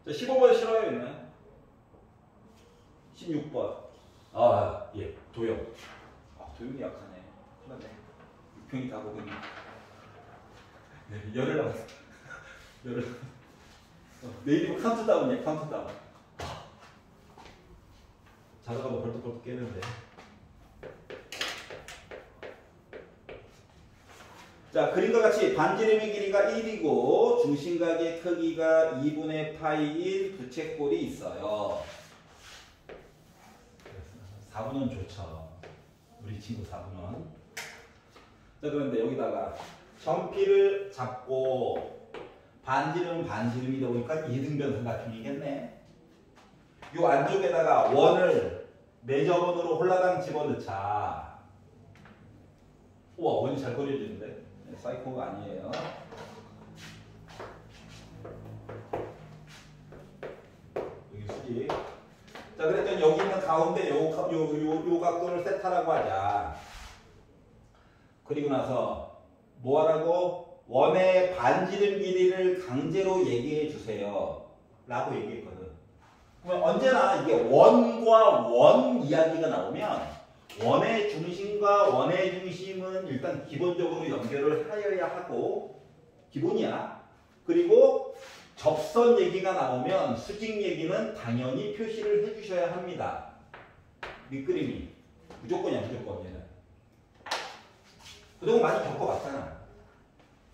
15번 싫어요, 있나요? 16번. 예, 도형. 도형이 약하네. 큰일났네. 6평이 다 보더니. 네, 열을 남았어. 내일이면 카운트다운이야, 카운트다운. 자다가 뭐 벌떡벌떡 깨는데. 자, 그림과 같이 반지름의 길이가 1이고 중심각의 크기가 2분의 파이인 부채꼴이 있어요. 4분은 좋죠. 우리 친구 4분은. 자, 그런데 여기다가 점피를 잡고 반지름은 반지름이다 보니까 이등변 삼각형이겠네. 요 안쪽에다가 원을 매저번으로 홀라당 집어넣자. 우와, 원이 잘 그려지는데? 사이코가 아니에요. 여기 수직. 자, 그랬더니 여기 있는 가운데 요 각도를 세타라고 하자. 그리고 나서 뭐 하라고? 원의 반지름 길이를 강제로 얘기해 주세요. 라고 얘기했거든. 그러면 언제나 이게 원과 원 이야기가 나오면 원의 중심과 원의 중심은 일단 기본적으로 연결을 하여야 하고 기본이야. 그리고 접선 얘기가 나오면 수직 얘기는 당연히 표시를 해주셔야 합니다. 밑그림이 무조건이야, 무조건 얘는. 그동안 많이 겪어봤잖아.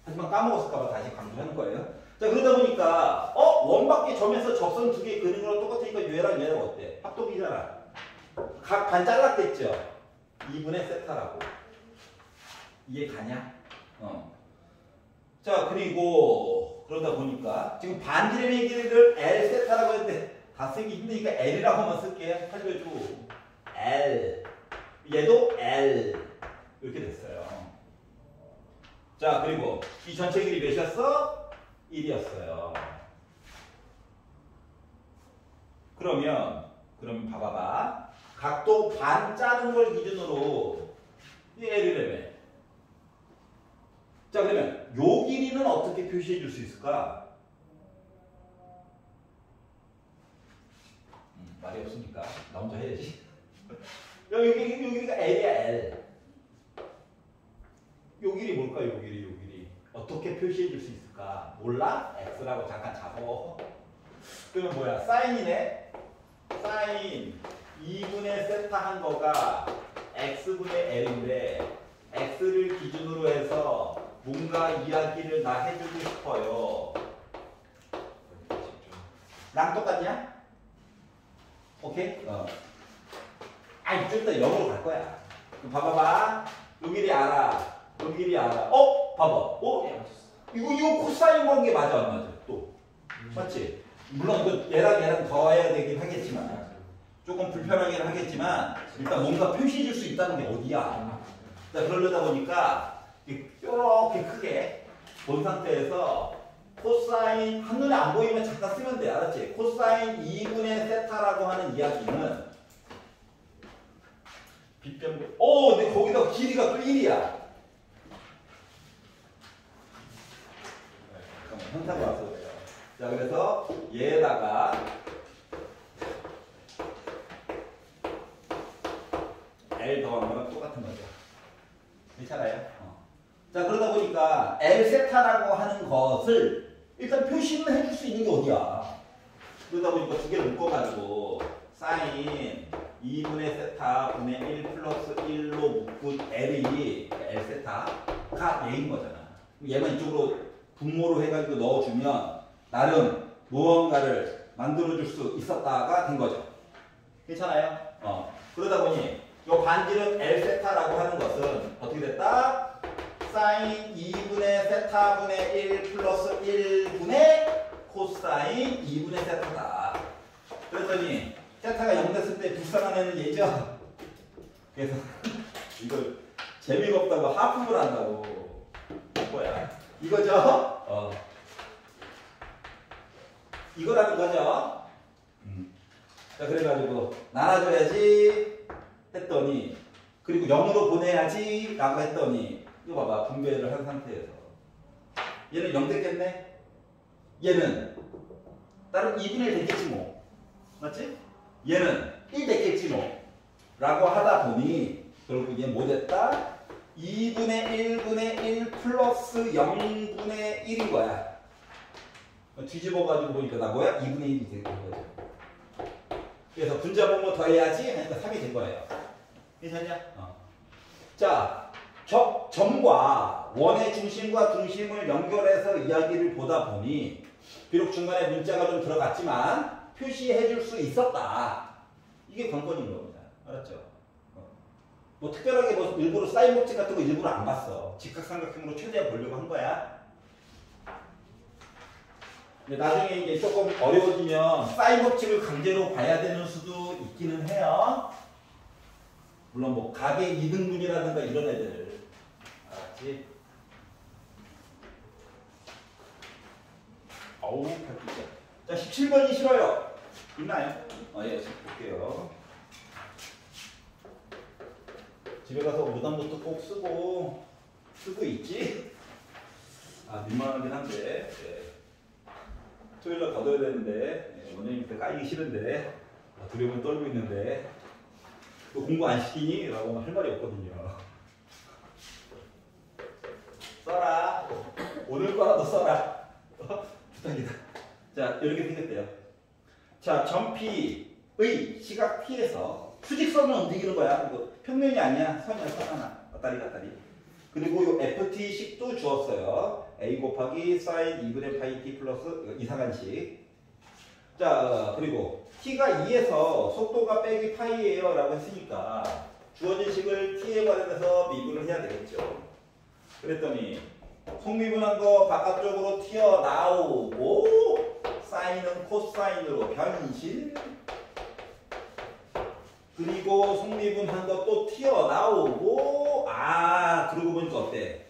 하지만 까먹었을까봐 다시 강조하는 거예요. 자, 그러다 보니까 원밖에 점에서 접선 두 개 그리는 거랑 똑같으니까 얘랑 어때? 합동이잖아. 각 반 잘랐겠죠? 2분의 세타라고. 이해 가냐? 자, 그리고 그러다 보니까 지금 반지름의 길이를 L 세타라고 했는데 다 쓰기 힘드니까 L이라고만 쓸게. 살려줘. L. 얘도 L. 이렇게 됐어요. 자, 그리고 이 전체 길이 몇이었어? 1이었어요. 그럼 봐봐봐. 각도 반 짜는 걸 기준으로 이 L이라며. 자, 그러면 요 길이는 어떻게 표시해 줄 수 있을까? 말이 없으니까 나 혼자 해야지. 여기가 L이야, L. 요 길이 뭘까? 요 길이. 어떻게 표시해 줄 수 있을까? 몰라? X라고 잠깐 잡어. 그러면 뭐야? 사인이네? 사인 2분의 세타 한 거가 X분의 L인데 X를 기준으로 해서 뭔가 이야기를 나 해주고 싶어요. 랑 똑같냐? 오케이? 아니, 좀 이따 0으로 갈 거야. 그럼 봐봐봐. 요 길이 알아. 요 길이 알아. 봐봐. 네, 맞췄어. 이거 코사인 관계 맞아, 안 맞아? 또. 맞지? 물론 그 얘랑 더해야 되긴 하겠지만, 조금 불편하긴 하겠지만, 일단 뭔가 표시해 줄 수 있다는 게 어디야? 자, 그러려다 보니까, 이렇게 크게 본 상태에서 코사인, 한눈에 안 보이면 잠깐 쓰면 돼. 알았지? 코사인 2분의 세타라고 하는 이야기는 빗변, 근데 거기다 길이가 또 1이야. 잠깐만, 현타가 와서 그래요. 자, 그래서 얘에다가 L 더한 거랑 똑같은 거죠. 괜찮아요? 자, 그러다 보니까 L 세타라고 하는 것을 일단 표시는 해줄 수 있는 게 어디야? 그러다 보니까 두 개를 묶어가지고 사인 2분의 세타 분의 1 플러스 1로 묶은 L이 L 세타가 얘인 거잖아. 얘만 이쪽으로 분모로 해가지고 넣어주면 나름 무언가를 만들어줄 수 있었다가 된 거죠. 괜찮아요? 그러다 보니 이 반지름 L 세타라고 하는 것은 어떻게 됐다? 사인 2분의 세타분의 1 플러스 1분의 코사인 2분의 세타다. 그랬더니 세타가 0 됐을 때 불쌍한 애는 얘죠. 그래서 이걸 재미가 없다고 하품을 한다고. 뭐야? 이거죠? 이거라는 거죠. 자, 그래가지고 나눠줘야지 했더니, 그리고 0으로 보내야지 라고 했더니, 이거 봐봐. 분배를 한 상태에서 얘는 0 됐겠네? 얘는 다른 2분의 1 됐겠지 뭐. 맞지? 얘는 1 됐겠지 뭐. 라고 하다 보니 결국 얘 뭐 됐다? 2분의 1분의 1 플러스 0분의 1인 거야. 뒤집어가지고 보니까 나 뭐야? 2분의 1이 된 거죠. 그래서 분자분모 더해야지 하니까 3이 된 거예요. 괜찮냐? 자, 점과 원의 중심과 중심을 연결해서 이야기를 보다 보니 비록 중간에 문자가 좀 들어갔지만 표시해 줄 수 있었다. 이게 관건인 겁니다. 알았죠? 뭐 특별하게 뭐 일부러 사인 법칙 같은 거 일부러 안 봤어. 직각삼각형으로 최대한 보려고 한 거야. 근데 나중에 이게 조금 어려워지면 사인 법칙을 강제로 봐야 되는 수도 있기는 해요. 물론 뭐 가계 2등분이라든가 이런 애들. 알았지? 어우, 발톱이야. 자, 17번이 싫어요. 있나요? 예, 볼게요. 집에 가서 오답노트 꼭 쓰고 있지? 민망하긴 한데. 예. 토요일날 받아야 되는데, 예, 원장님한테 까이기 싫은데, 두려움을 떨고 있는데, 너 공부 안 시키니? 라고 할 말이 없거든요. 써라. 오늘 거라도 써라. 부탁이다. 자, 이렇게 생겼대요. 자, 점 P의 시각 T에서 수직선을 움직이는 거야. 이거 평면이 아니야. 선이야, 선 하나. 왔다리 갔다리. 그리고 이 FT식도 주었어요. A 곱하기 사인 2분의 파이 T 플러스 이상한식. 자, 그리고 T가 2에서 속도가 빼기 파이예요 라고 했으니까 주어진 식을 T에 관련해서 미분을 해야 되겠죠. 그랬더니 속미분한 거 바깥쪽으로 튀어나오고 사인은 코사인으로 변신, 그리고 속미분한 거 또 튀어나오고, 그러고 보니까 어때?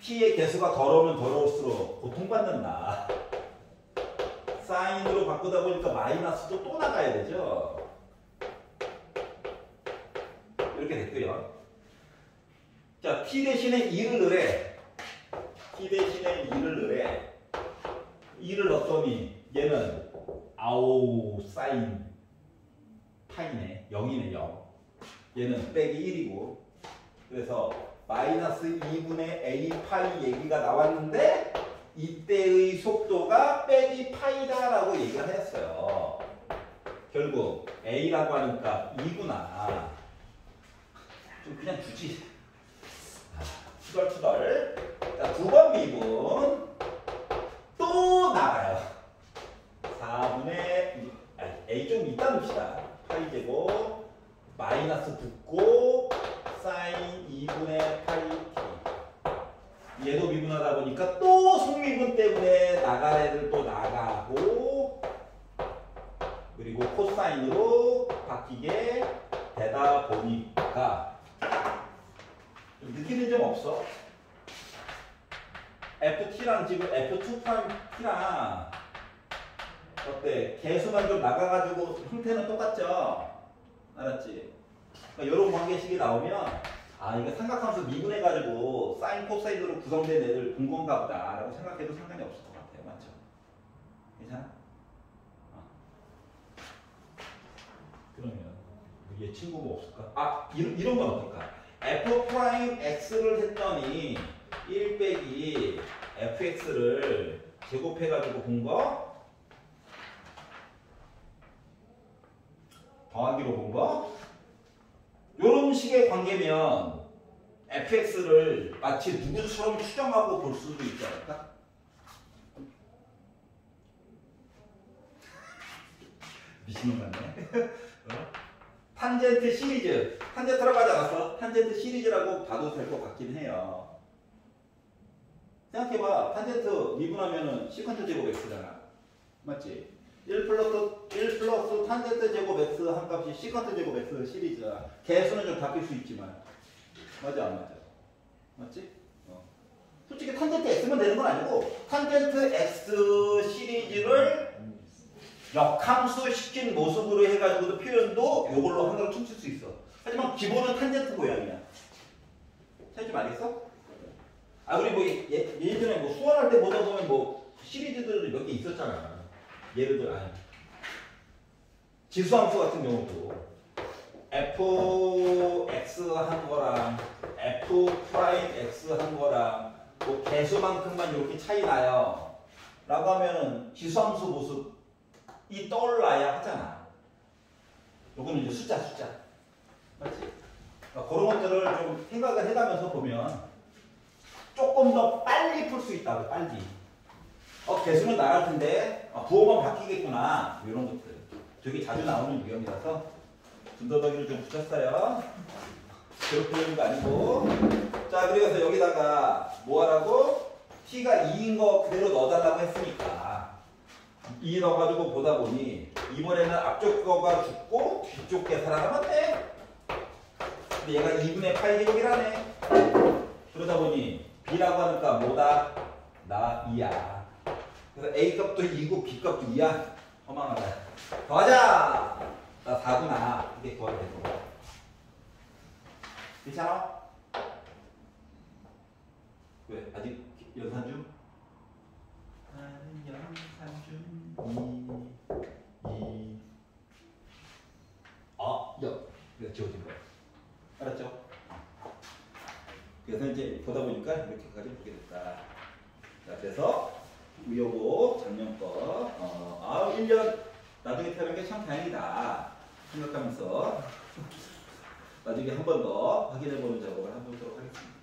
T의 개수가 더러우면 더러울수록 고통받는다. 사인으로 바꾸다 보니까 마이너스도 또 나가야 되죠. 이렇게 됐고요. 자, T 대신에 2를 넣으래. t 대신에 2를 넣으래. 2를 넣었더니 얘는 아오 사인 파이네. 0이네 0. 얘는 빼기 1이고 그래서 마이너스 2분의 a 파이 얘기가 나왔는데 이때의 속도가 빼기 파이다라고 얘기를 했어요. 결국 a라고 하니까 2구나. 좀 그냥 주지. 투덜투덜. 자, 9번 미분 또 나가요. 4분의 a 좀 이따 넣읍시다. 파이 제곱 마이너스 붙고 사인 2분의 파이 t. 얘도 미분하다 보니까 또 속미분 때문에 나갈 애들 또 나가고 그리고 코사인으로 바뀌게 되다 보니까 좀 느끼는 점 없어? ft랑 지금 f2't랑 어때? 개수만 좀 나가가지고 형태는 똑같죠? 알았지? 그러니까 이런 관계식이 나오면 아 이거 삼각함수 미분해가지고 사인 코사인으로 구성된 애들 본 건가 보다 라고 생각해도 상관이 없을 것 같아요. 맞죠? 괜찮아? 그러면 얘 친구 뭐 없을까? 아 이런 건 어떨까? f'x를 했더니 1 빼기 fx를 제곱해가지고 본 거? 더하기로 본 거? 요런 식의 관계면 fx를 마치 누구처럼 추정하고 볼 수도 있지 않을까? 미친놈 같네. 탄젠트 시리즈. 탄젠트라고 하지 않았어? 탄젠트 시리즈라고 봐도 될 것 같긴 해요. 생각해봐. 탄젠트 미분하면은 시컨트 제곱 x잖아. 맞지? 1 플러스 탄젠트 제곱 x 한 값이 시컨트 제곱 x 시리즈야. 개수는 좀 바뀔 수 있지만. 맞아 안 맞아? 맞지? 솔직히 탄젠트 x면 되는 건 아니고 탄젠트 x 시리즈를 역함수 시킨 모습으로 해가지고도 표현도 이걸로 하나로 퉁칠 수 있어. 하지만 기본은 탄젠트 모양이야. 찾지 말겠어? 아 그리고 뭐 예전에 뭐 수원할 때 보다 보면 뭐 시리즈들 몇 개 있었잖아. 예를 들어 지수함수 같은 경우도 fx 한 거랑 f 프라임 x 한 거랑 뭐 개수만큼만 이렇게 차이 나요. 라고 하면은 지수함수 모습이 떠올라야 하잖아. 요거는 이제 숫자. 맞지? 그러니까 그런 것들을 좀 생각을 해가면서 보면 조금 더 빨리 풀 수 있다고, 빨리. 개수는 나갈 텐데, 부호만 바뀌겠구나. 이런 것들. 되게 자주 나오는 유형이라서 분더더기를 좀 붙였어요. 그렇게 거 아니고. 자, 그래서 여기다가 뭐 하라고? t가 2인 거 그대로 넣어달라고 했으니까 2 넣어가지고 보다 보니 이번에는 앞쪽 거가 죽고 뒤쪽 게 살아남았네. 근데 얘가 2분의 파이 제곱이라네. 그러다 보니 b라고 하니까 뭐다? 나 2야. 그래서 a 값도 2고 b 값도 2야. 허망하다. 더하자. 나 4구나. 이게 더하게 되는 거야. 괜찮아? 왜? 아직 연산 중? 나는 연산 중. 2. 이거 지워진 거야. 알았죠? 그래서 이제 보다 보니까 이렇게까지 보게 됐다. 자, 그래서 요거 작년 거 1년 나중에 태어난 게 참 다행이다 생각하면서 나중에 한 번 더 확인해 보는 작업을 해보도록 하겠습니다.